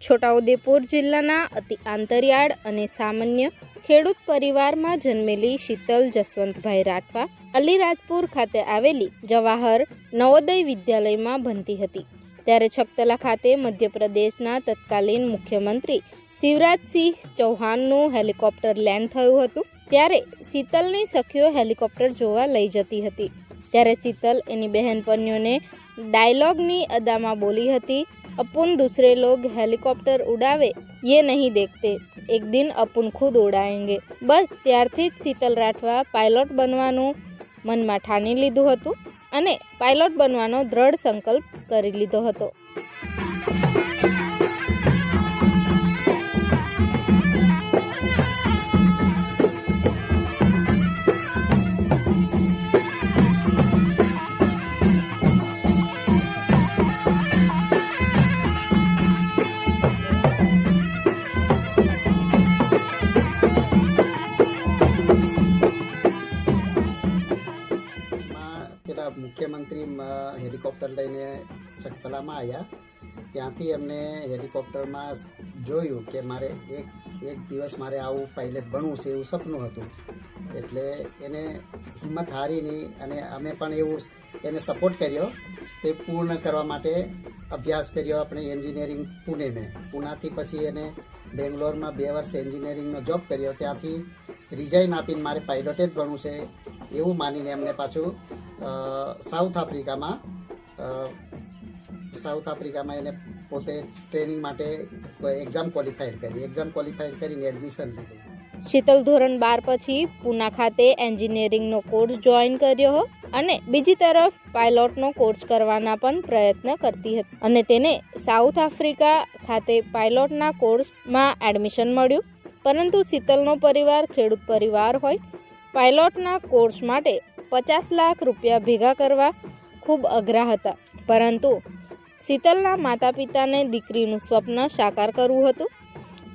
છોટાઉદેપુર જિલ્લાના અતિ આંતરિયાળ અને સામાન્ય ખેડૂત પરિવારમાં જન્મેલી શીતલ જસવંતભાઈ રાઠવા અલીરાજપુર ખાતે આવેલી જવાહર નવોદય વિદ્યાલયમાં ભણતી હતી। ત્યારે છકતલા ખાતે મધ્યપ્રદેશના તત્કાલીન મુખ્યમંત્રી શિવરાજસિંહ ચૌહાણનું હેલિકોપ્ટર લેન્ડ થયું હતું। ત્યારે શીતલની સખીઓ હેલિકોપ્ટર જોવા લઈ જતી હતી। ત્યારે શીતલ એની બહેનપણીઓને ડાયલોગની અદામાં બોલી હતી, अपुन दूसरे लोग हेलीकॉप्टर उड़ावे ये नहीं देखते, एक दिन अपुन खुद उड़ाएंगे। बस त्यारथी ज शीतल राठवा पायलट बनवानुं मनमा ठानी लीधुं हतुं अने पायलट बनवानो दृढ़ संकल्प करी लीधो हतो। मुख्यमंत्री हेलिकॉप्टर लईने छकतलामां आव्या। त्यांथी अमने हेलिकॉप्टर में जोयुं के मारे एक दिवस मारे आवुं पायलट बनवुं छे एवुं सपनुं हतुं। एटले एने हिम्मत हारी नहीं अने अमे पण एवुं एने सपोर्ट कर्यो ते पूर्ण करवा माटे अभ्यास कर्यो अपने एंजीनियरिंग पुणे में। पुणाथी पछी एने बेंगलोर में 2 वर्ष एंजीनियरिंग नो जॉब कर्यो। त्यांथी रिजाइन आपीने मारे पायलट ज बनवुं छे एवुं मानीने अमने पाछुं साउथ आफ्रिका में एने पोते ट्रेनिंग माटे एक्जाम क्वॉलिफाइड करीने एडमिशन लीधुं। शीतल धोरण 12 पछी पूना खाते एंजीनियरिंगनो कोर्स जॉइन कर्यो हो अने बीजी तरफ पायलटनो कोर्स करवाना पण प्रयत्न करती हती अने तेने साउथ आफ्रिका खाते पायलटना कोर्समां एडमिशन मळ्युं। परंतु शीतलनो परिवार खेडूत परिवार होय पायलटना कोर्स माटे 50 लाख रुपया भेगा करवा खूब अघरा हता। परंतु शीतलना माता पिताने दीकरीनुं स्वप्न साकार करवुं हतुं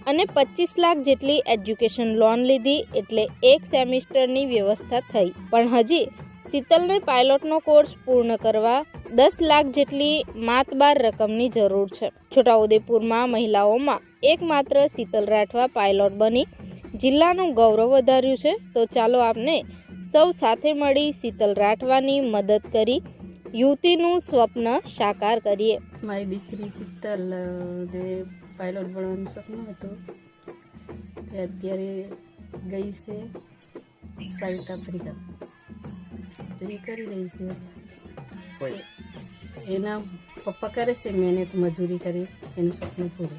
अने 25 लाख जेटली एज्युकेशन लोन लीधी एटले एक सेमिस्टरनी व्यवस्था थई। पण हजी शीतलने पायलटनो कोर्स पूर्ण करवा 10 लाख जेटली मातबार रकमनी जरूर छे। छोटाउदेपुरमां महिलाओमां एकमात्र शीतल राठवा पायलट बनी जिल्लानुं गौरव वधार्युं छे। तो चालो आपने सौ साथे मळी शीतल राठवानी मदद करी युवतीनुं स्वप्न साकार करीए। मारी दीकरी शीतल ने पायलट बनवानुं सपनुं हतुं ते अत्यारे गई छे साउथ आफ्रिका। तो ए करी रही छे एना पप्पा करे छे मेहनत मजूरी करी एनुं सपनुं पूरुं।